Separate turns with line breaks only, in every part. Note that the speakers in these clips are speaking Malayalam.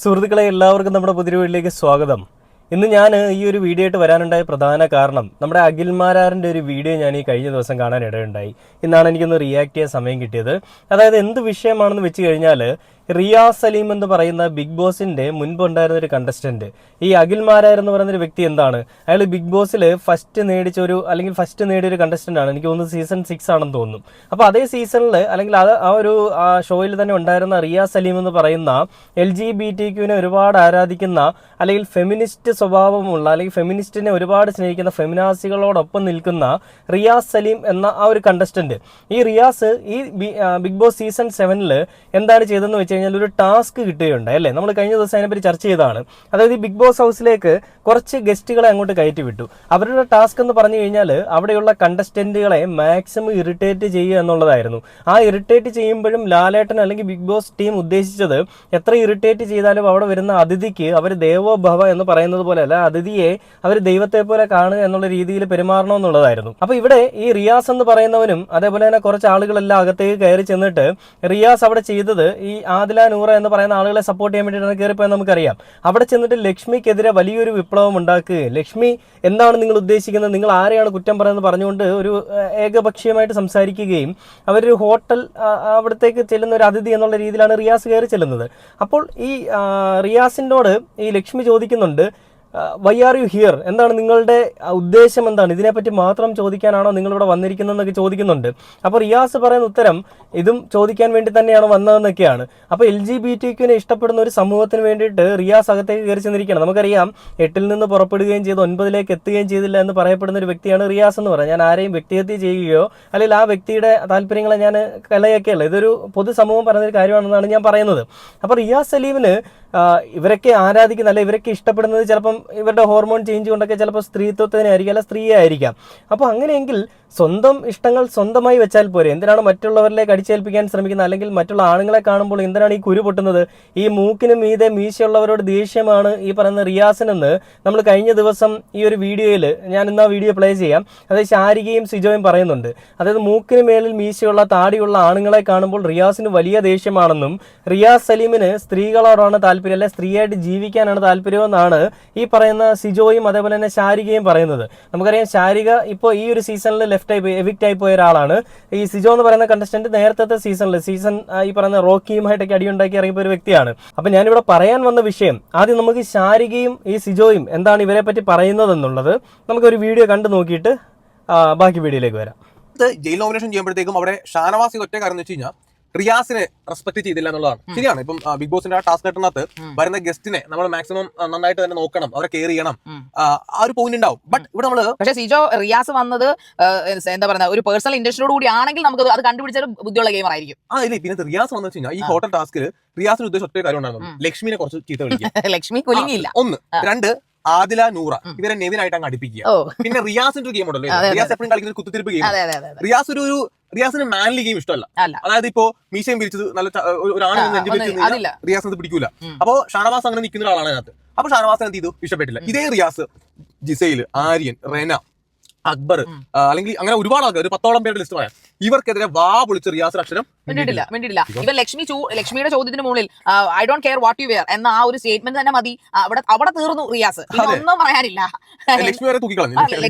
സുഹൃത്തുക്കളെ എല്ലാവർക്കും നമ്മുടെ പുതിയ വീട്ടിലേക്ക് സ്വാഗതം. ഇന്ന് ഞാൻ ഈ ഒരു വീഡിയോ ആയിട്ട് വരാനുണ്ടായ പ്രധാന കാരണം നമ്മുടെ അഖിൽമാരാറിൻ്റെ ഒരു വീഡിയോ ഞാൻ ഈ കഴിഞ്ഞ ദിവസം കാണാൻ ഇടയുണ്ടായി. ഇന്നാണ് എനിക്കൊന്ന് റിയാക്ട് ചെയ്യാൻ സമയം കിട്ടിയത്. അതായത് എന്ത് വിഷയമാണെന്ന് വെച്ച് കഴിഞ്ഞാൽ റിയാസ് സലീം എന്ന് പറയുന്ന ബിഗ് ബോസിന്റെ മുൻപുണ്ടായിരുന്ന ഒരു കണ്ടസ്റ്റന്റ്, ഈ അഖിൽമാരാർ എന്ന് പറയുന്ന ഒരു വ്യക്തി എന്താണ്, അയാൾ ബിഗ് ബോസിൽ ഫസ്റ്റ് നേടിയ ഒരു കണ്ടസ്റ്റന്റ് ആണ്. എനിക്ക് തോന്നുന്നു സീസൺ 6 ആണെന്ന് തോന്നുന്നു. അപ്പോൾ അതേ സീസണിൽ അല്ലെങ്കിൽ ആ ഒരു ഷോയിൽ തന്നെ ഉണ്ടായിരുന്ന റിയാസ് സലീം എന്ന് പറയുന്ന LGBTQ ഒരുപാട് ആരാധിക്കുന്ന അല്ലെങ്കിൽ ഫെമിനിസ്റ്റ് സ്വഭാവമുള്ള അല്ലെങ്കിൽ ഫെമിനിസ്റ്റിനെ ഒരുപാട് സ്നേഹിക്കുന്ന ഫെമിനാസികളോടൊപ്പം നിൽക്കുന്ന റിയാസ് സലീം എന്ന ആ ഒരു കണ്ടസ്റ്റന്റ്, ഈ റിയാസ് ഈ ബിഗ് ബോസ് സീസൺ 7 എന്താണ് ചെയ്തതെന്ന് വെച്ച് കഴിഞ്ഞാൽ ഒരു ടാസ്ക് കിട്ടുകയുണ്ടായി അല്ലേ. നമ്മൾ കഴിഞ്ഞ ദിവസം അതിനെപ്പറ്റി ചർച്ച ചെയ്തതാണ്. അതായത് ഈ ബിഗ് ബോസ് ഹൗസിലേക്ക് കുറച്ച് ഗസ്റ്റുകളെ അങ്ങോട്ട് കയറ്റി വിട്ടു. അവരുടെ ടാസ്ക് എന്ന് പറഞ്ഞു കഴിഞ്ഞാൽ അവിടെയുള്ള കണ്ടസ്റ്റന്റുകളെ മാക്സിമം ഇറിറ്റേറ്റ് ചെയ്യുക എന്നുള്ളതായിരുന്നു. ആ ഇറിറ്റേറ്റ് ചെയ്യുമ്പോഴും ലാലേട്ടൻ അല്ലെങ്കിൽ ബിഗ് ബോസ് ടീം ഉദ്ദേശിച്ചത് എത്ര ഇറിറ്റേറ്റ് ചെയ്താലും അവിടെ വരുന്ന അതിഥിക്ക് അവർ ദേവോ ഭവ എന്ന് പറയുന്നത് പോലെ അല്ല, അതിഥിയെ അവർ ദൈവത്തെ പോലെ കാണുക എന്നുള്ള രീതിയിൽ പെരുമാറണമെന്നുള്ളതായിരുന്നു. അപ്പൊ ഇവിടെ ഈ റിയാസ് എന്ന് പറയുന്നവനും അതേപോലെ തന്നെ കുറച്ച് ആളുകളെല്ലാം അകത്തേക്ക് കയറി ചെന്നിട്ട് റിയാസ് അവിടെ ചെയ്തത് ഈ ആദില നൂറ എന്ന് പറയുന്ന ആളുകളെ സപ്പോർട്ട് ചെയ്യാൻ വേണ്ടിയിട്ടാണ് കയറിപ്പോയെന്ന് നമുക്കറിയാം. അവിടെ ചെന്നിട്ട് ലക്ഷ്മിക്കെതിരെ വലിയൊരു വിപ്ലവം ഉണ്ടാക്കുകയും ലക്ഷ്മി എന്താണ് നിങ്ങൾ ഉദ്ദേശിക്കുന്നത്, നിങ്ങൾ ആരെയാണ് കുറ്റം പറയുന്നത് പറഞ്ഞുകൊണ്ട് ഒരു ഏകപക്ഷീയമായിട്ട് സംസാരിക്കുകയും അവരൊരു ഹോട്ടൽ അവിടത്തേക്ക് ചെല്ലുന്ന ഒരു അതിഥി എന്നുള്ള രീതിയിലാണ് റിയാസ് കയറി ചെല്ലുന്നത്. അപ്പോൾ ഈ റിയാസിനോട് ഈ ലക്ഷ്മി ചോദിക്കുന്നുണ്ട്, വൈ ആർ യു ഹിയർ, എന്താണ് നിങ്ങളുടെ ഉദ്ദേശം, എന്താണ് ഇതിനെപ്പറ്റി മാത്രം ചോദിക്കാനാണോ നിങ്ങളിവിടെ വന്നിരിക്കുന്നതെന്നൊക്കെ ചോദിക്കുന്നുണ്ട്. അപ്പോൾ റിയാസ് പറയുന്ന ഉത്തരം ഇതും ചോദിക്കാൻ വേണ്ടി തന്നെയാണ് വന്നതെന്നൊക്കെയാണ്. അപ്പോൾ LGBTQനെ ഇഷ്ടപ്പെടുന്ന ഒരു സമൂഹത്തിന് വേണ്ടിയിട്ട് റിയാസ് അകത്തേക്ക് കയറി ചെന്നിരിക്കുകയാണ്. നമുക്കറിയാം 8 നിന്ന് പുറപ്പെടുകയും ചെയ്ത് 9 എത്തുകയും ചെയ്തില്ല എന്ന് പറയപ്പെടുന്ന ഒരു വ്യക്തിയാണ് റിയാസ് എന്ന് പറയുന്നത്. ഞാൻ ആരെയും വ്യക്തിഹത്യ ചെയ്യുകയോ അല്ലെങ്കിൽ ആ വ്യക്തിയുടെ താല്പര്യങ്ങളെ ഞാൻ കലയൊക്കെയല്ല, ഇതൊരു പൊതുസമൂഹം പറയുന്നൊരു കാര്യമാണെന്നാണ് ഞാൻ പറയുന്നത്. അപ്പോൾ റിയാസ് സലീമിന് ഇവരൊക്കെ ആരാധിക്കുന്ന അല്ലെ ഇവരൊക്കെ ഇഷ്ടപ്പെടുന്നത് ചിലപ്പം ഇവരുടെ ഹോർമോൺ ചേഞ്ച് കൊണ്ടൊക്കെ ചിലപ്പോൾ സ്ത്രീത്വത്തിനെ ആയിരിക്കും അല്ല സ്ത്രീയെ ആയിരിക്കാം. അപ്പോൾ അങ്ങനെയെങ്കിൽ സ്വന്തം ഇഷ്ടങ്ങൾ സ്വന്തമായി വെച്ചാൽ പോരെ, എന്തിനാണ് മറ്റുള്ളവരിലേക്ക് അടിച്ചേൽപ്പിക്കാൻ ശ്രമിക്കുന്നത്, അല്ലെങ്കിൽ മറ്റുള്ള ആണുങ്ങളെ കാണുമ്പോൾ എന്തിനാണ് ഈ കുരു പൊട്ടുന്നത്? ഈ മൂക്കിന് മീതെ മീശയുള്ളവരോട് ദേഷ്യമാണ് ഈ പറയുന്ന റിയാസിനെന്ന് നമ്മൾ കഴിഞ്ഞ ദിവസം ഈ ഒരു വീഡിയോയിൽ ഞാൻ ഇന്ന് ആ വീഡിയോ പ്ലേ ചെയ്യാം. അതായത് ശാരികയും സിജോയും പറയുന്നുണ്ട്. അതായത് മൂക്കിന് മേലിൽ മീശയുള്ള താടിയുള്ള ആണുങ്ങളെ കാണുമ്പോൾ റിയാസിന് വലിയ ദേഷ്യമാണെന്നും റിയാസ് സലീമിന് സ്ത്രീകളോടാണ് താല്പര്യം അല്ലെ സ്ത്രീയായിട്ട് ജീവിക്കാനാണ് താല്പര്യമെന്നാണ് ഈ പറയുന്ന സിജോയും അതേപോലെ തന്നെ ശാരികയും പറയുന്നത്. നമുക്കറിയാം ശാരിക ഇപ്പോൾ ഈ ഒരു സീസണിൽ എവിക്റ്റ് ആയി പോയ ഒരാളാണ്. ഈ സിജോ എന്ന് പറയുന്ന കണ്ടസ്റ്റന്റ് നേരത്തെ സീസൺ ഈ പറയുന്ന റോക്കിയുമായിട്ടൊക്കെ അടിയുണ്ടാക്കി ഇറങ്ങിപ്പോയ ഒരു വ്യക്തിയാണ്. അപ്പൊ ഞാനിവിടെ പറയാൻ വന്ന വിഷയം, ആദ്യം നമുക്ക് ശാരികയും ഈ സിജോയും എന്താണ് ഇവരെ പറ്റി പറയുന്നത് എന്നുള്ളത് നമുക്കൊരു വീഡിയോ കണ്ടു നോക്കിയിട്ട് ബാക്കി വീഡിയോയിലേക്ക് വരാം.
ജയിൽ നോമിനേഷൻ ചെയ്യുമ്പോഴത്തേക്കും അവിടെ ഷാനവാസി ഒറ്റ കാര്യം എന്ന് വെച്ച് കഴിഞ്ഞാൽ റിയാസിനെ റെസ്പെക്ട് ചെയ്തില്ല എന്നുള്ളതാണ്. ശരിയാണ്. ഇപ്പം ബിഗ് ബോസിന്റെ ആ ടാസ്ക് ഘട്ടനകത്ത് വരുന്ന ഗസ്റ്റിനെ നമ്മൾ മാക്സിമം നന്നായിട്ട് തന്നെ നോക്കണം, അവരെ കെയർ ചെയ്യണം, ആ ഒരു പോയിന്റ് ഉണ്ടാവും. ബട്ട് ഇവിടെ നമ്മള്
പക്ഷേ സിജോ റിയാസ് വന്നത് എന്താ പറയുക ഒരു പേഴ്സണൽ ഇൻട്രസ്റ്റോട് കൂടി ആണെങ്കിൽ നമുക്ക് അത് കണ്ടുപിടിച്ചാൽ ബുദ്ധിയുള്ള ഗെയിമർ ആയിരിക്കും.
ഇല്ല, പിന്നെ റിയാസ് വന്നു വെച്ച് കഴിഞ്ഞാൽ ഈ ഹോട്ടൽ ടാസ്കിൽ റിയാസിന് ഉദ്ദേശം ഒറ്റ കാര്യം ഉണ്ടായിരുന്നു, ലക്ഷ്മിനെ കുറച്ച് ചീത്ത വിളിക്കുക.
ലക്ഷ്മി കുലുങ്ങിയില്ല.
1 2 ആദില നൂറ ഇവരെ നെവിനായിട്ട് അങ്ങ് അടുപ്പിക്കുക. പിന്നെ റിയാസിന്റെ ഒരു ഗെയിം ഉണ്ടല്ലോ, റിയാസ് എപ്പോഴും കളിക്കുന്ന കുത്തിത്തിരിപ്പ് ഗെയിം. റിയാസിന് മാൻലി ഗെയിം ഇഷ്ടമല്ല. അതായത് ഇപ്പോ മീശയും പിരിച്ചത് നല്ല റിയാസിന് പിടിക്കൂല. അപ്പോ ഷാനവാസ് അങ്ങനെ നിൽക്കുന്ന ഒരാളാണ് അതിനകത്ത്. അപ്പൊ ഷാനവാസ് എന്ത് ചെയ്തു, ഇഷ്ടപ്പെട്ടില്ല. ഇതേ റിയാസ് ജിസൈൽ, ആര്യൻ, റെന, അക്ബർ അല്ലെങ്കിൽ അങ്ങനെ ഒരുപാട് ആൾക്കാർ, ഒരു 10ഓളം പേരുടെ ലിസ്റ്റ് പറയാം, ഇവർക്കെതിരെ വാ പൊളിച്ച് റിയാസ് അക്ഷരം
മിണ്ടിട്ടില്ല. ഇവർ ലക്ഷ്മിയുടെ ചോദ്യത്തിന് മുകളിൽ I don't care what you wear എന്ന ആ ഒരു സ്റ്റേറ്റ്മെന്റ് തന്നെ മതി, അവിടെ തീർന്നു റിയാസ്, ഒന്നും പറയാനില്ല.
ലക്ഷ്മി വരെ തൂക്കിക്കളഞ്ഞു.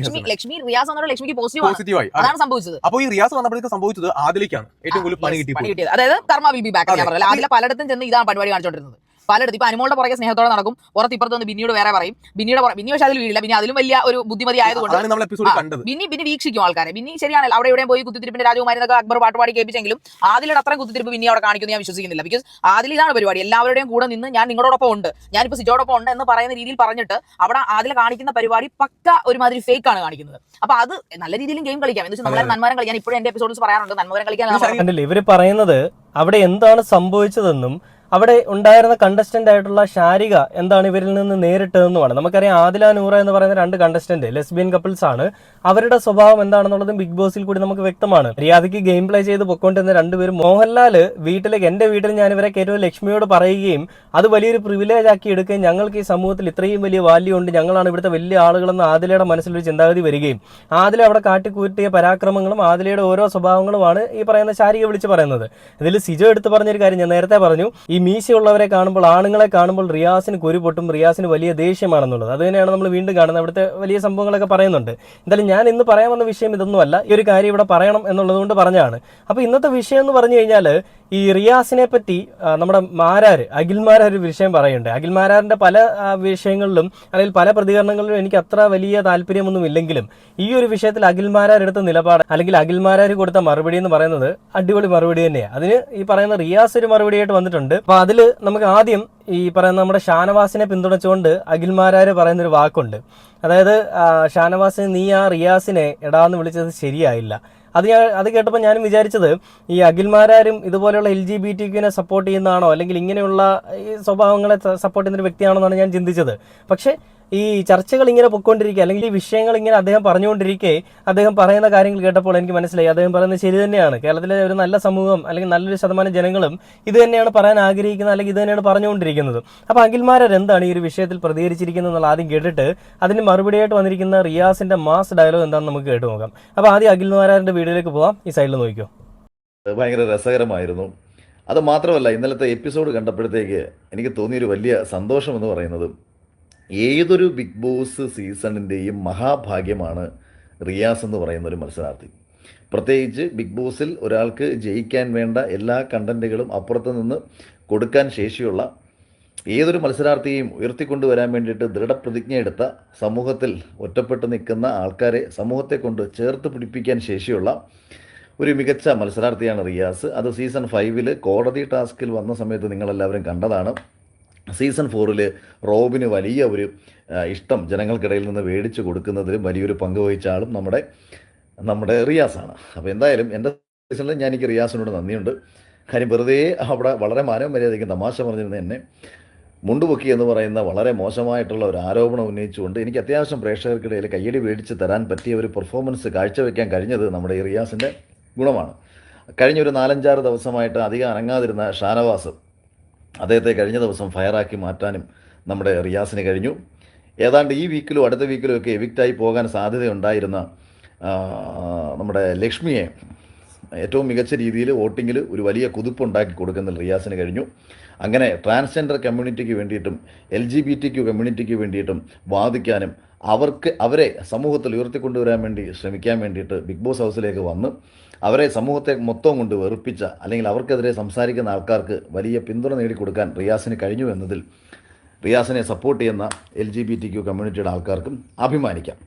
ലക്ഷ്മി റിയാസ് വന്നപ്പോൾ ലക്ഷ്മിക്ക് പോസിറ്റീവായി, അതാണ് സംഭവിച്ചത്.
അപ്പോൾ ഈ റിയാസ് വന്നപ്പോഴേക്ക് സംഭവിച്ചത് ആദിലേക്കാണ് ഏറ്റവും കൂടുതൽ പണി കിട്ടിയത്.
അതായത് കർമ്മ വിൽ ബി ബാക്ക്. ഞാൻ പറഞ്ഞില്ല, അതിലെ പലയിടത്തും ചെന്ന് ഇതാണ് പരിപാടി കാണിച്ചോണ്ടിരുന്നത്. പലയിടത്തും ഇപ്പൊ അനുമോളുടെ പുറകെ സ്നേഹത്തോടെ നടക്കും, പുറത്ത് ഇപ്പുറത്ത് നിന്ന് ബിന്നിയോട് വേറെ പറയും. ബിന്നി പക്ഷേ അതിൽ വീഴില്ല. പിന്നെ അതിലും വലിയ ഒരു ബുദ്ധിമതി ആയതുകൊണ്ട് ബിന്നി വീക്ഷിക്കും ആൾക്കാരെ. ബിന്നി ശരിയാണ്, അവിടെ എവിടെയും പോയി കുത്തിത്തിരിപ്പിന്റെ രാജകുമാരിന്നൊക്കെ അക്ബർ പാട്ടുപാടി കേൾപ്പിച്ചെങ്കിലും ആദിലയുടെ അത്രയും കുത്തിത്തിരിപ്പ് ബിന്നി അവിടെ കാണിക്കുന്നു ഞാൻ വിശ്വസിക്കുന്നില്ല. ബിക്കോസ് ആദിൽ ഇതാണ് പരിപാടി, എല്ലാവരുടെയും കൂടെ നിന്ന് ഞാൻ നിങ്ങളോടൊപ്പം ഉണ്ട്, ഞാനിപ്പോ സിജോടൊപ്പം ഉണ്ട് എന്ന് പറയുന്ന രീതിയിൽ പറഞ്ഞിട്ട് അവിടെ ആദിൽ കാണിക്കുന്ന പരിപാടി പക്ക ഒരുമാതിരി ഫേക്ക് ആണ് കാണിക്കുന്നത്. അപ്പൊ അത് നല്ല രീതിയിലും ഗെയിം കളിക്കാം എന്ന് വെച്ചാൽ നമ്മളെ നന്മരം കളിക്കാൻ ഇപ്പോഴും എന്റെ എപ്പിസോഡ്സ് പറയാറുണ്ട്, നന്മരം കളിക്കാൻ.
ഇവര് പറയുന്നത് അവിടെ എന്താണ് സംഭവിച്ചതെന്നും അവിടെ ഉണ്ടായിരുന്ന കണ്ടസ്റ്റന്റ് ആയിട്ടുള്ള ശാരിക എന്താണ് ഇവരിൽ നിന്ന് നേരിട്ടതെന്നുമാണ്. നമുക്കറിയാം ആദില നൂറ എന്ന് പറയുന്ന 2 കണ്ടസ്റ്റന്റ് ലെസ്ബിയൻ കപ്പിൾസ് ആണ്. അവരുടെ സ്വഭാവം എന്താണെന്നുള്ളതും ബിഗ് ബോസിൽ കൂടി നമുക്ക് വ്യക്തമാണ്. റിയാദിക്ക് ഗെയിം പ്ലേ ചെയ്ത് പൊക്കോണ്ടിരുന്ന രണ്ടുപേരും മോഹൻലാൽ വീട്ടിലേക്ക് എന്റെ വീട്ടിൽ ഞാൻ ഇവരെ കയറ്റുമ്പോൾ ലക്ഷ്മിയോട് പറയുകയും അത് വലിയൊരു പ്രിവിലേജ് ആക്കി എടുക്കുകയും ഞങ്ങൾക്ക് ഈ സമൂഹത്തിൽ ഇത്രയും വലിയ വാല്യൂ ഉണ്ട്, ഞങ്ങളാണ് ഇവിടുത്തെ വലിയ ആളുകളെന്ന് ആദിലയുടെ മനസ്സിലൊരു ചിന്താഗതി വരികയും ആദില അവിടെ കാട്ടിക്കൂട്ടിയ പരാക്രമങ്ങളും ആദിലയുടെ ഓരോ സ്വഭാവങ്ങളുമാണ് ഈ പറയുന്ന ശാരിക വിളിച്ച് പറയുന്നത്. ഇതിൽ സിജോ എടുത്ത് പറഞ്ഞൊരു കാര്യം ഞാൻ നേരത്തെ പറഞ്ഞു, ഈ മീശയുള്ളവരെ കാണുമ്പോൾ ആണുങ്ങളെ കാണുമ്പോൾ റിയാസിന് കുരു പൊട്ടും, റിയാസിന് വലിയ ദേഷ്യമാണെന്നുള്ളത്. അത് തന്നെയാണ് നമ്മൾ വീണ്ടും കാണുന്നത്. അവിടുത്തെ വലിയ സംഭവങ്ങളൊക്കെ പറയുന്നുണ്ട്. എന്തായാലും ഞാൻ ഇന്ന് പറയാൻ വന്ന വിഷയം ഇതൊന്നുമല്ല, ഈ ഒരു കാര്യം ഇവിടെ പറയണം എന്നുള്ളത് കൊണ്ട് പറഞ്ഞാണ്. അപ്പൊ ഇന്നത്തെ വിഷയം എന്ന് പറഞ്ഞു കഴിഞ്ഞാൽ ഈ റിയാസിനെ പറ്റി നമ്മുടെ അഖിൽമാരാർ ഒരു വിഷയം പറയുന്നുണ്ട്. അഖിൽമാരാറിന്റെ പല വിഷയങ്ങളിലും അല്ലെങ്കിൽ പല പ്രതികരണങ്ങളിലും എനിക്ക് അത്ര വലിയ താല്പര്യമൊന്നും ഇല്ലെങ്കിലും ഈ ഒരു വിഷയത്തിൽ അഖിൽമാരാർ എടുത്ത നിലപാട് അല്ലെങ്കിൽ അഖിൽമാരാർ കൊടുത്ത മറുപടി എന്ന് പറയുന്നത് അടിപൊളി മറുപടി തന്നെയാണ്. അതിന് ഈ പറയുന്ന റിയാസ് ഒരു മറുപടിയായിട്ട് വന്നിട്ടുണ്ട്. അപ്പൊ അതിൽ നമുക്ക് ആദ്യം ഈ പറയുന്ന നമ്മുടെ ഷാനവാസിനെ പിന്തുണച്ചുകൊണ്ട് അഖിൽമാരാർ പറയുന്നൊരു വാക്കുണ്ട്. അതായത് ഷാനവാസിന് നീ ആ റിയാസിനെ എടാന്ന് വിളിച്ചത് ശരിയായില്ല. അത് കേട്ടപ്പോൾ ഞാനും വിചാരിച്ചത് ഈ അഖിൽമാരാരും ഇതുപോലെയുള്ള LGBTQ സപ്പോർട്ട് ചെയ്യുന്നതാണോ അല്ലെങ്കിൽ ഇങ്ങനെയുള്ള ഈ സ്വഭാവങ്ങളെ സപ്പോർട്ട് ചെയ്യുന്ന ഒരു വ്യക്തിയാണെന്നാണ് ഞാൻ ചിന്തിച്ചത്. പക്ഷേ ഈ ചർച്ചകൾ ഇങ്ങനെ പൊയ്ക്കൊണ്ടിരിക്കുക അല്ലെങ്കിൽ ഈ വിഷയങ്ങൾ ഇങ്ങനെ അദ്ദേഹം പറഞ്ഞുകൊണ്ടിരിക്കെ അദ്ദേഹം പറയുന്ന കാര്യങ്ങൾ കേട്ടപ്പോൾ എനിക്ക് മനസ്സിലായി അദ്ദേഹം പറയുന്നത് ശരി തന്നെയാണ്. കേരളത്തിലെ ഒരു നല്ല സമൂഹം അല്ലെങ്കിൽ നല്ലൊരു ശതമാനം ജനങ്ങളും ഇത് തന്നെയാണ് പറയാൻ ആഗ്രഹിക്കുന്നത് അല്ലെങ്കിൽ ഇത് തന്നെയാണ് പറഞ്ഞുകൊണ്ടിരിക്കുന്നത്. അപ്പോൾ അഖിൽമാരാർ എന്താണ് ഈ ഒരു വിഷയത്തിൽ പ്രതികരിച്ചിരിക്കുന്നത് എന്നുള്ള ആദ്യം കേട്ടിട്ട് അതിന് മറുപടിയായിട്ട് വന്നിരിക്കുന്ന റിയാസിന്റെ മാസ് ഡയലോഗ് എന്താണെന്ന് നമുക്ക് കേട്ട് നോക്കാം. അപ്പോൾ ആദ്യം അഖിൽമാരാറിന്റെ വീഡിയോയിലേക്ക് പോകാം. ഈ സൈഡിൽ നോക്കിക്കോ.
ഭയങ്കര രസകരമായിരുന്നു. അത് മാത്രമല്ല, ഇന്നലത്തെ എപ്പിസോഡ് കണ്ടപ്പോഴത്തേക്ക് എനിക്ക് തോന്നിയൊരു വലിയ സന്തോഷം എന്ന് പറയുന്നത് ഏതൊരു ബിഗ് ബോസ് സീസണിൻ്റെയും മഹാഭാഗ്യമാണ് റിയാസ് എന്ന് പറയുന്ന ഒരു മത്സരാർത്ഥി. പ്രത്യേകിച്ച് ബിഗ് ബോസിൽ ഒരാൾക്ക് ജയിക്കാൻ വേണ്ട എല്ലാ കണ്ടൻറ്റുകളും അപ്പുറത്ത് നിന്ന് കൊടുക്കാൻ ശേഷിയുള്ള ഏതൊരു മത്സരാർത്ഥിയെയും ഉയർത്തിക്കൊണ്ടുവരാൻ വേണ്ടിയിട്ട് ദൃഢപ്രതിജ്ഞ എടുത്ത, സമൂഹത്തിൽ ഒറ്റപ്പെട്ട് നിൽക്കുന്ന ആൾക്കാരെ സമൂഹത്തെ കൊണ്ട് ചേർത്ത് പിടിപ്പിക്കാൻ ശേഷിയുള്ള ഒരു മികച്ച മത്സരാർത്ഥിയാണ് റിയാസ്. അത് സീസൺ 5 കോടതി ടാസ്കിൽ വന്ന സമയത്ത് നിങ്ങളെല്ലാവരും കണ്ടതാണ്. സീസൺ 4 റോബിന് വലിയ ഒരു ഇഷ്ടം ജനങ്ങൾക്കിടയിൽ നിന്ന് മേടിച്ചു കൊടുക്കുന്നതിലും വലിയൊരു പങ്ക് വഹിച്ച ആളും നമ്മുടെ റിയാസാണ്. അപ്പോൾ എന്തായാലും എൻ്റെ സീസണിൽ എനിക്ക് റിയാസിനോട് നന്ദിയുണ്ട്. കാര്യം വെറുതെ അവിടെ വളരെ മാനവ മര്യാദയ്ക്ക് തമാശ പറഞ്ഞിരുന്ന എന്നെ മുണ്ടുപൊക്കി എന്ന് പറയുന്ന വളരെ മോശമായിട്ടുള്ള ഒരു ആരോപണം ഉന്നയിച്ചുകൊണ്ട് എനിക്ക് അത്യാവശ്യം പ്രേക്ഷകർക്കിടയിൽ കയ്യടി മേടിച്ച് തരാൻ പറ്റിയ ഒരു പെർഫോമൻസ് കാഴ്ചവെക്കാൻ കഴിഞ്ഞത് നമ്മുടെ ഈ റിയാസിൻ്റെ ഗുണമാണ്. കഴിഞ്ഞൊരു 4-5 ദിവസമായിട്ട് അധികം അനങ്ങാതിരുന്ന ഷാനവാസ്, അദ്ദേഹത്തെ കഴിഞ്ഞ ദിവസം ഫയറാക്കി മാറ്റാനും നമ്മുടെ റിയാസിന് കഴിഞ്ഞു. ഏതാണ്ട് ഈ വീക്കിലും അടുത്ത വീക്കിലും ഒക്കെ എവിക്റ്റായി പോകാൻ സാധ്യതയുണ്ടായിരുന്ന നമ്മുടെ ലക്ഷ്മിയെ ഏറ്റവും മികച്ച രീതിയിൽ വോട്ടിങ്ങിൽ ഒരു വലിയ കുതിപ്പുണ്ടാക്കി കൊടുക്കുന്നതിൽ റിയാസിന് കഴിഞ്ഞു. അങ്ങനെ ട്രാൻസ്ജെൻഡർ കമ്മ്യൂണിറ്റിക്ക് വേണ്ടിയിട്ടും LGBTQ കമ്മ്യൂണിറ്റിക്ക് വേണ്ടിയിട്ടും വാദിക്കാനും അവരെ സമൂഹത്തിൽ ഉയർത്തിക്കൊണ്ടുവരാൻ വേണ്ടി ശ്രമിക്കാൻ വേണ്ടിയിട്ട് ബിഗ് ബോസ് ഹൗസിലേക്ക് വന്ന് അവരെ സമൂഹത്തെ മൊത്തം കൊണ്ട് വെറുപ്പിച്ച അല്ലെങ്കിൽ അവർക്കെതിരെ സംസാരിക്കുന്ന ആൾക്കാർക്ക് വലിയ പിന്തുണ നേടിക്കൊടുക്കാൻ റിയാസിന് കഴിഞ്ഞു എന്നതിൽ റിയാസിനെ സപ്പോർട്ട് ചെയ്യുന്ന LGBTQ കമ്മ്യൂണിറ്റിയുടെ ആൾക്കാർക്കും അഭിമാനിക്കാം.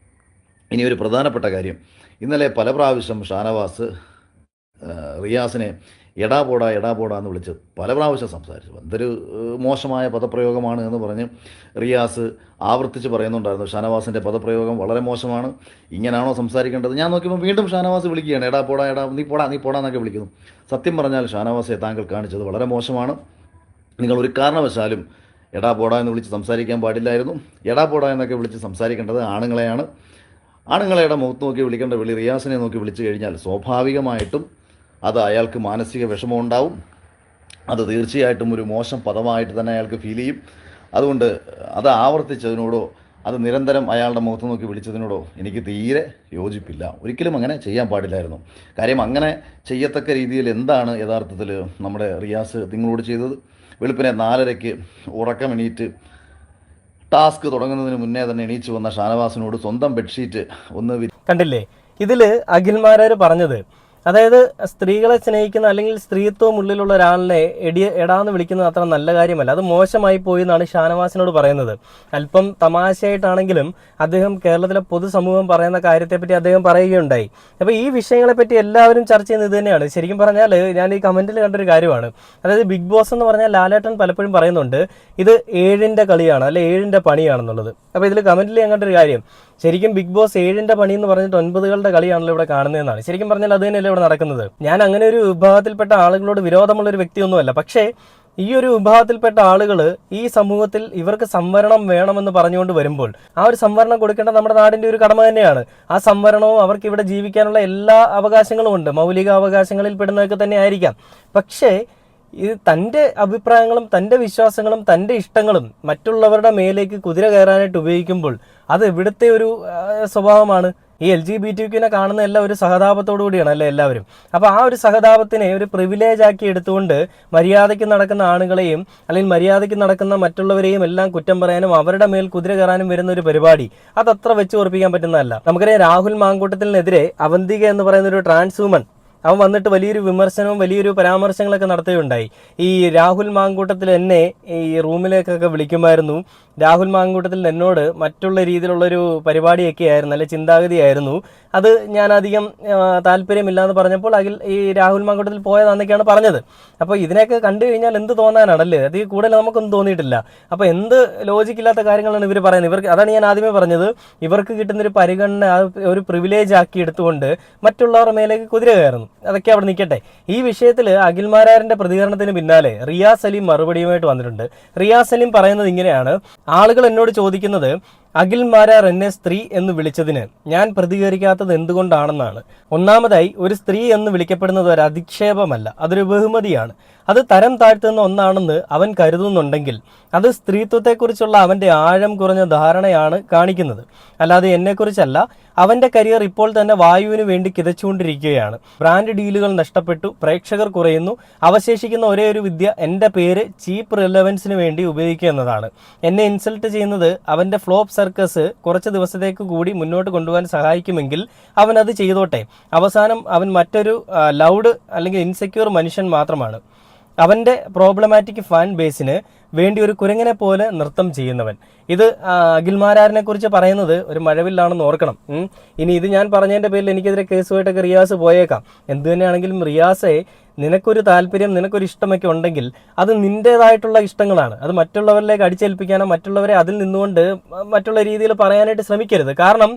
ഇനി ഒരു പ്രധാനപ്പെട്ട കാര്യം, ഇന്നലെ പല പ്രാവശ്യം ഷാനവാസ് റിയാസിനെ എടാ പോടാ എന്ന് വിളിച്ച് പല പ്രാവശ്യം സംസാരിച്ചു. എന്തൊരു മോശമായ പദപ്രയോഗമാണ് എന്ന് പറഞ്ഞ് റിയാസ് ആവർത്തിച്ച് പറയുന്നുണ്ടായിരുന്നു. ഷാനവാസിൻ്റെ പദപ്രയോഗം വളരെ മോശമാണ്, ഇങ്ങനെയാണോ സംസാരിക്കേണ്ടത്? ഞാൻ നോക്കിയപ്പോൾ വീണ്ടും ഷാനവാസ് വിളിക്കുകയാണ്, എടാ പോടാ നീ പോടാ എന്നൊക്കെ വിളിക്കുന്നു. സത്യം പറഞ്ഞാൽ ഷാനവാസെ താങ്കൾ കാണിച്ചത് വളരെ മോശമാണ്. നിങ്ങൾ ഒരു കാരണവശാലും എടാ പോടാ എന്ന് വിളിച്ച് സംസാരിക്കാൻ പാടില്ലായിരുന്നു. എടാ പോടാ എന്നൊക്കെ വിളിച്ച് സംസാരിക്കേണ്ടത് ആണുങ്ങളെയാണ്. ആണുങ്ങളെയുടെ മുഖത്ത് നോക്കി വിളിക്കേണ്ട വിളി റിയാസിനെ നോക്കി വിളിച്ചു കഴിഞ്ഞാൽ സ്വാഭാവികമായിട്ടും അത് അയാൾക്ക് മാനസിക വിഷമമുണ്ടാവും. അത് തീർച്ചയായിട്ടും ഒരു മോശം പദമായിട്ട് തന്നെ അയാൾക്ക് ഫീൽ ചെയ്യും. അതുകൊണ്ട് അത് ആവർത്തിച്ചതിനോടോ അത് നിരന്തരം അയാളുടെ മുഖത്ത് നോക്കി വിളിച്ചതിനോടോ എനിക്ക് തീരെ യോജിപ്പില്ല. ഒരിക്കലും അങ്ങനെ ചെയ്യാൻ പാടില്ലായിരുന്നു. കാര്യം അങ്ങനെ ചെയ്യത്തക്ക രീതിയിൽ എന്താണ് യഥാർത്ഥത്തിൽ നമ്മുടെ റിയാസ് നിങ്ങളോട് ചെയ്തത്? വെളുപ്പിനെ 4:30 ഉറക്കമെണീറ്റ് ടാസ്ക് തുടങ്ങുന്നതിന് മുന്നേ തന്നെ എണീച്ചു വന്ന ഷാനവാസിനോട് സ്വന്തം ബെഡ്ഷീറ്റ് ഒന്ന്
കണ്ടില്ലേ? ഇതില് അഖിൽമാരാർ പറഞ്ഞത്, അതായത് സ്ത്രീകളെ സ്നേഹിക്കുന്ന അല്ലെങ്കിൽ സ്ത്രീത്വം ഉള്ളിലുള്ള ഒരാളിനെ എടാന്ന് വിളിക്കുന്നത് അത്ര നല്ല കാര്യമല്ല, അത് മോശമായി പോയി എന്നാണ് ഷാനവാസിനോട് പറയുന്നത്. അല്പം തമാശയായിട്ടാണെങ്കിലും അദ്ദേഹം കേരളത്തിലെ പൊതുസമൂഹം പറയുന്ന കാര്യത്തെപ്പറ്റി അദ്ദേഹം പറയുകയുണ്ടായി. അപ്പോൾ ഈ വിഷയങ്ങളെപ്പറ്റി എല്ലാവരും ചർച്ച ചെയ്യുന്നത് തന്നെയാണ്. ശരിക്കും പറഞ്ഞാൽ ഞാൻ ഈ കമന്റിൽ കണ്ടൊരു കാര്യമാണ്, അതായത് ബിഗ് ബോസ് എന്ന് പറഞ്ഞാൽ ലാലേട്ടൻ പലപ്പോഴും പറയുന്നുണ്ട് ഇത് 7ന്റെ കളിയാണ് അല്ലെ 7ന്റെ പണിയാണെന്നുള്ളത്. അപ്പോൾ ഇതിൽ കമന്റിൽ ഞാൻ കണ്ടൊരു കാര്യം, ശരിക്കും ബിഗ് ബോസ് 7ന്റെ പണി എന്ന് പറഞ്ഞിട്ട് 9കളുടെ കളിയാണല്ലോ ഇവിടെ കാണുന്നതെന്നാണ്. ശരിക്കും പറഞ്ഞാൽ അത് തന്നെയല്ലേ ഇവിടെ നടക്കുന്നത്. ഞാൻ അങ്ങനെ ഒരു വിഭാഗത്തിൽപ്പെട്ട ആളുകളോട് വിരോധമുള്ള ഒരു വ്യക്തിയൊന്നുമല്ല. പക്ഷേ ഈ ഒരു വിഭാഗത്തിൽപ്പെട്ട ആളുകൾ ഈ സമൂഹത്തിൽ ഇവർക്ക് സംവരണം വേണമെന്ന് പറഞ്ഞുകൊണ്ട് വരുമ്പോൾ ആ ഒരു സംവരണം കൊടുക്കേണ്ട നമ്മുടെ നാടിന്റെ ഒരു കടമ തന്നെയാണ്. ആ സംവരണവും അവർക്ക് ഇവിടെ ജീവിക്കാനുള്ള എല്ലാ അവകാശങ്ങളും ഉണ്ട്, മൗലിക അവകാശങ്ങളിൽ പെടുന്നതൊക്കെ തന്നെ ആയിരിക്കാം. പക്ഷേ ഇത് തൻ്റെ അഭിപ്രായങ്ങളും തൻ്റെ വിശ്വാസങ്ങളും തൻ്റെ ഇഷ്ടങ്ങളും മറ്റുള്ളവരുടെ മേലേക്ക് കുതിര കയറാനായിട്ട് ഉപയോഗിക്കുമ്പോൾ അത് ഇവിടുത്തെ ഒരു സ്വഭാവമാണ്. ഈ LGBTQ കാണുന്ന എല്ലാം ഒരു സഹതാപത്തോടു കൂടിയാണ് അല്ലേ എല്ലാവരും. അപ്പോൾ ആ ഒരു സഹതാപത്തിനെ ഒരു പ്രിവിലേജ് ആക്കി എടുത്തുകൊണ്ട് മര്യാദയ്ക്ക് നടക്കുന്ന ആണുങ്ങളെയും അല്ലെങ്കിൽ മര്യാദയ്ക്ക് നടക്കുന്ന മറ്റുള്ളവരെയും എല്ലാം കുറ്റം പറയാനും അവരുടെ മേൽ കുതിര കയറാനും വരുന്ന ഒരു പരിപാടി അതത്ര വെച്ച് ഉറപ്പിക്കാൻ പറ്റുന്നതല്ല. നമുക്കറിയാം രാഹുൽ മാങ്കൂട്ടത്തിനെതിരെ അവന്തിക എന്ന് പറയുന്ന ഒരു ട്രാൻസ് വുമൺ അവൻ വന്നിട്ട് വലിയൊരു വിമർശനവും വലിയൊരു പരാമർശങ്ങളൊക്കെ നടത്തുകയുണ്ടായി. ഈ രാഹുൽ മാങ്കൂട്ടത്തിൽ എന്നെ ഈ റൂമിലേക്കൊക്കെ വിളിക്കുമായിരുന്നു, രാഹുൽ മാങ്കൂട്ടത്തിൽ എന്നോട് മറ്റുള്ള രീതിയിലുള്ളൊരു പരിപാടിയൊക്കെ ആയിരുന്നു, അല്ലെ ചിന്താഗതിയായിരുന്നു, അത് ഞാൻ അധികം താല്പര്യമില്ലാന്ന് പറഞ്ഞപ്പോൾ ഈ രാഹുൽ മാങ്കൂട്ടത്തിൽ പോയതാന്നൊക്കെയാണ് പറഞ്ഞത്. അപ്പോൾ ഇതിനെയൊക്കെ കണ്ടു കഴിഞ്ഞാൽ എന്ത് തോന്നാനാണല്ലേ, അത് കൂടുതൽ നമുക്കൊന്നും തോന്നിയിട്ടില്ല. അപ്പോൾ എന്ത് ലോജിക്കില്ലാത്ത കാര്യങ്ങളാണ് ഇവർ പറയുന്നത്. ഇവർക്ക് അതാണ് ഞാൻ ആദ്യമേ പറഞ്ഞത്, ഇവർക്ക് കിട്ടുന്നൊരു പരിഗണന ഒരു പ്രിവിലേജ് ആക്കി എടുത്തുകൊണ്ട് മറ്റുള്ളവരുടെ മേലേക്ക് കുതിര കയറുന്നു. അതൊക്കെ അവിടെ നിൽക്കട്ടെ. ഈ വിഷയത്തിൽ അഖിൽമാരാറിന്റെ പ്രതികരണത്തിന് പിന്നാലെ റിയാസ് സലീം മറുപടിയുമായിട്ട് വന്നിട്ടുണ്ട്. റിയാസ് സലീം പറയുന്നത് ഇങ്ങനെയാണ്: ആളുകൾ എന്നോട് ചോദിക്കുന്നത് അഖിൽമാരാർ എന്നെ സ്ത്രീ എന്ന് വിളിച്ചതിന് ഞാൻ പ്രതികരിക്കാത്തത് എന്തുകൊണ്ടാണെന്നാണ്. ഒന്നാമതായി, ഒരു സ്ത്രീ എന്ന് വിളിക്കപ്പെടുന്നത് ഒരു അധിക്ഷേപമല്ല, അതൊരു ബഹുമതിയാണ്. അത് തരം താഴ്ത്തുന്ന ഒന്നാണെന്ന് അവൻ കരുതുന്നുണ്ടെങ്കിൽ അത് സ്ത്രീത്വത്തെക്കുറിച്ചുള്ള അവൻ്റെ ആഴം കുറഞ്ഞ ധാരണയാണ് കാണിക്കുന്നത്, അല്ലാതെ എന്നെക്കുറിച്ചല്ല. അവൻ്റെ കരിയർ ഇപ്പോൾ തന്നെ വായുവിന് വേണ്ടി കിതച്ചുകൊണ്ടിരിക്കുകയാണ്. ബ്രാൻഡ് ഡീലുകൾ നഷ്ടപ്പെട്ടു, പ്രേക്ഷകർ കുറയുന്നു. അവശേഷിക്കുന്ന ഒരേ ഒരു വിദ്യ എൻ്റെ പേര് ചീപ്പ് റിലവൻസിന് വേണ്ടി ഉപയോഗിക്കുക എന്നതാണ്. എന്നെ ഇൻസൾട്ട് ചെയ്യുന്നത് അവൻ്റെ ഫ്ലോപ്പ് സർക്കസ് കുറച്ച് ദിവസത്തേക്ക് കൂടി മുന്നോട്ട് കൊണ്ടുപോകാൻ സഹായിക്കുമെങ്കിൽ അവൻ അത് ചെയ്തോട്ടെ. അവസാനം അവൻ മറ്റൊരു ലൗഡ് അല്ലെങ്കിൽ ഇൻസെക്യൂർ മനുഷ്യൻ മാത്രമാണ്. അവൻ്റെ പ്രോബ്ലമാറ്റിക് ഫാൻ ബേസിന് വേണ്ടി ഒരു കുരങ്ങനെ പോലെ നൃത്തം ചെയ്യുന്നവൻ. ഇത് അഖിൽമാരാറിനെ കുറിച്ച് പറയുന്നത് ഒരു മഴവില്ലാണെന്ന് ഓർക്കണം. ഇനി ഇത് ഞാൻ പറഞ്ഞതിൻ്റെ പേരിൽ എനിക്കെതിരെ കേസുമായിട്ടൊക്കെ റിയാസ് പോയേക്കാം. എന്തു തന്നെയാണെങ്കിലും റിയാസെ, നിനക്കൊരു താല്പര്യം, നിനക്കൊരു ഇഷ്ടമൊക്കെ ഉണ്ടെങ്കിൽ അത് നിൻ്റേതായിട്ടുള്ള ഇഷ്ടങ്ങളാണ്. അത് മറ്റുള്ളവരിലേക്ക് അടിച്ചേൽപ്പിക്കാനോ മറ്റുള്ളവരെ അതിൽ നിന്നുകൊണ്ട് മറ്റുള്ള രീതിയിൽ പറയാനായിട്ട് ശ്രമിക്കരുത്. കാരണം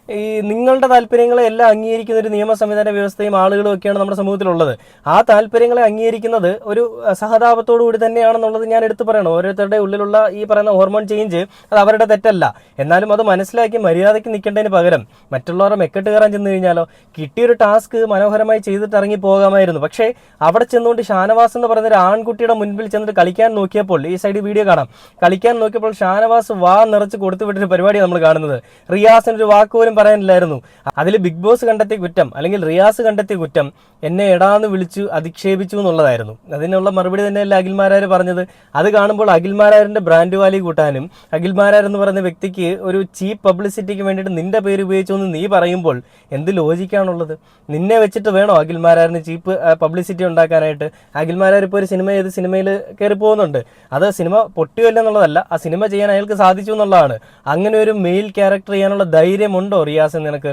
ഈ നിങ്ങളുടെ താല്പര്യങ്ങളെ എല്ലാം അംഗീകരിക്കുന്ന ഒരു നിയമ സംവിധാന വ്യവസ്ഥയും ആളുകളും ഒക്കെയാണ് നമ്മുടെ സമൂഹത്തിലുള്ളത്. ആ താല്പര്യങ്ങളെ അംഗീകരിക്കുന്നത് ഒരു സഹതാപത്തോടു കൂടി തന്നെയാണെന്നുള്ളത് ഞാൻ എടുത്തു പറയണം. ഓരോരുത്തരുടെ ഉള്ളിലുള്ള ഈ പറയുന്ന ഹോർമോൺ ചേഞ്ച് അത് അവരുടെ തെറ്റല്ല. എന്നാലും അത് മനസ്സിലാക്കി മര്യാദയ്ക്ക് നിൽക്കേണ്ടതിന് പകരം മറ്റുള്ളവരുടെ മെക്കെട്ട് കയറാൻ ചെന്ന് കഴിഞ്ഞാലോ, കിട്ടിയൊരു ടാസ്ക് മനോഹരമായി ചെയ്തിട്ട് ഇറങ്ങി പോകാമായിരുന്നു. പക്ഷേ അവിടെ ചെന്നുകൊണ്ട് ഷാനവാസ് എന്ന് പറയുന്ന ഒരു ആൺകുട്ടിയുടെ മുൻപിൽ ചെന്നിട്ട് കളിക്കാൻ നോക്കിയപ്പോൾ, ഈ സൈഡിൽ വീഡിയോ കാണാം, കളിക്കാൻ നോക്കിയപ്പോൾ ഷാനവാസ് വാ നിറച്ച് കൊടുത്തു വിട്ടൊരു പരിപാടി നമ്മൾ കാണുന്നത്. റിയാസിനൊരു വാക്ക് പോലും പറയാനില്ലായിരുന്നു. അതിൽ ബിഗ് ബോസ് കണ്ടെത്തിയ കുറ്റം അല്ലെങ്കിൽ റിയാസ് കണ്ടെത്തിയ കുറ്റം എന്നെ എടാന്ന് വിളിച്ചു അധിക്ഷേപിച്ചു എന്നുള്ളതായിരുന്നു. അതിനുള്ള മറുപടി തന്നെയല്ല അഖിൽമാരാർ പറഞ്ഞത്. അത് കാണുമ്പോൾ അഖിൽമാരാറിന്റെ ബ്രാൻഡ് വാല്യൂ കൂട്ടാനും അഖിൽമാരാർ എന്ന് പറയുന്ന വ്യക്തിക്ക് ഒരു ചീപ്പ് പബ്ലിസിറ്റിക്ക് വേണ്ടിയിട്ട് നിന്റെ പേര് ഉപയോഗിച്ചു എന്ന് നീ പറയുമ്പോൾ എന്ത് ലോജിക്കാണുള്ളത്? നിന്നെ വെച്ചിട്ട് വേണോ അഖിൽമാരാറിന് ചീപ്പ് പബ്ലിസിറ്റി ഉണ്ടാക്കാനായിട്ട്? അഖിൽമാരാർ ഇപ്പോൾ ഒരു സിനിമ ചെയ്ത് സിനിമയിൽ കയറി പോകുന്നുണ്ട്. അത് സിനിമ പൊട്ടിയല്ല എന്നുള്ളതല്ല, ആ സിനിമ ചെയ്യാൻ അയാൾക്ക് സാധിച്ചു എന്നുള്ളതാണ്. അങ്ങനെ ഒരു മെയിൽ ക്യാരക്ടർ ചെയ്യാനുള്ള ധൈര്യമുണ്ടോ റിയാസ് നിനക്ക്?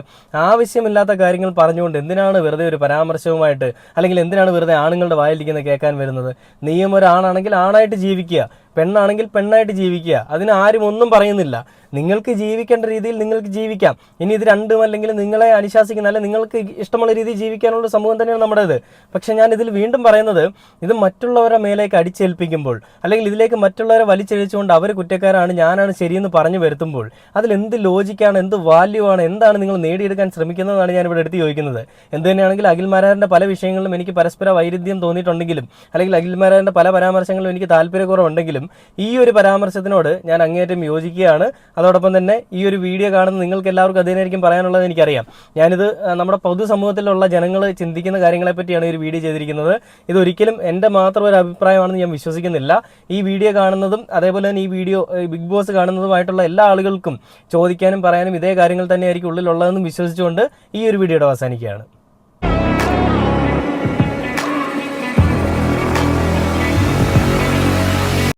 ആവശ്യമില്ലാത്ത കാര്യങ്ങൾ പറഞ്ഞുകൊണ്ട് എന്തിനാണ് വെറുതെ ഒരു പരാമർശവുമായിട്ട്, അല്ലെങ്കിൽ എന്തിനാണ് വെറുതെ ആണുങ്ങളുടെ വായിലിരിക്കുന്ന കേൾക്കാൻ വരുന്നത്? നീയും ഒരാണാണെങ്കിൽ ആണായിട്ട് ജീവിക്കുക, പെണ്ണാണെങ്കിൽ പെണ്ണായിട്ട് ജീവിക്കുക. അതിന് ആരും ഒന്നും പറയുന്നില്ല. നിങ്ങൾക്ക് ജീവിക്കേണ്ട രീതിയിൽ നിങ്ങൾക്ക് ജീവിക്കാം. ഇനി ഇത് രണ്ടും അല്ലെങ്കിൽ നിങ്ങളെ അനുശാസിക്കുന്ന അല്ലെങ്കിൽ നിങ്ങൾക്ക് ഇഷ്ടമുള്ള രീതിയിൽ ജീവിക്കാനുള്ള സമൂഹം തന്നെയാണ് നമ്മുടേത്. പക്ഷെ ഞാൻ ഇതിൽ വീണ്ടും പറയുന്നത്, ഇത് മറ്റുള്ളവരുടെ മേലേക്ക് അടിച്ചേൽപ്പിക്കുമ്പോൾ അല്ലെങ്കിൽ ഇതിലേക്ക് മറ്റുള്ളവരെ വലിച്ചഴിച്ചുകൊണ്ട് അവർ കുറ്റക്കാരാണ് ഞാനാണ് ശരിയെന്ന് പറഞ്ഞു വരുത്തുമ്പോൾ അതിൽ എന്ത് ലോജിക്കാണ്, എന്ത് വാല്യൂ ആണ്, എന്താണ് നിങ്ങൾ നേടിയെടുക്കാൻ ശ്രമിക്കുന്നതാണ് ഞാനിവിടെ എടുത്ത് ചോദിക്കുന്നത്. എന്ത് തന്നെയാണെങ്കിൽ അഖിൽമാരാറിന്റെ പല വിഷയങ്ങളിലും എനിക്ക് പരസ്പര വൈരുദ്ധ്യം തോന്നിയിട്ടുണ്ടെങ്കിലും അല്ലെങ്കിൽ അഖിൽമാരാറിന്റെ പല പരാമർശങ്ങളിലും എനിക്ക് താല്പര്യക്കുറവുണ്ടെങ്കിലും ഈ ഒരു പരാമർശത്തിനോട് ഞാൻ അങ്ങേയറ്റം യോജിക്കുകയാണ്. അതോടൊപ്പം തന്നെ ഈ ഒരു വീഡിയോ കാണുന്ന നിങ്ങൾക്ക് എല്ലാവർക്കും അതിനായിരിക്കും പറയാനുള്ളത് എനിക്കറിയാം. ഞാനിത് നമ്മുടെ പൊതുസമൂഹത്തിലുള്ള ജനങ്ങൾ ചിന്തിക്കുന്ന കാര്യങ്ങളെ പറ്റിയാണ് ഈ ഒരു വീഡിയോ ചെയ്തിരിക്കുന്നത്. ഇതൊരിക്കലും എൻ്റെ മാത്രം ഒരു അഭിപ്രായമാണെന്ന് ഞാൻ വിശ്വസിക്കുന്നില്ല. ഈ വീഡിയോ കാണുന്നതും അതേപോലെ തന്നെ ഈ വീഡിയോ ബിഗ് ബോസ് കാണുന്നതുമായിട്ടുള്ള എല്ലാ ആളുകൾക്കും ചോദിക്കാനും പറയാനും ഇതേ കാര്യങ്ങൾ തന്നെയായിരിക്കും ഉള്ളിലുള്ളതെന്നും വിശ്വസിച്ചുകൊണ്ട് ഈ ഒരു വീഡിയോയുടെ അവസാനിക്കുകയാണ്.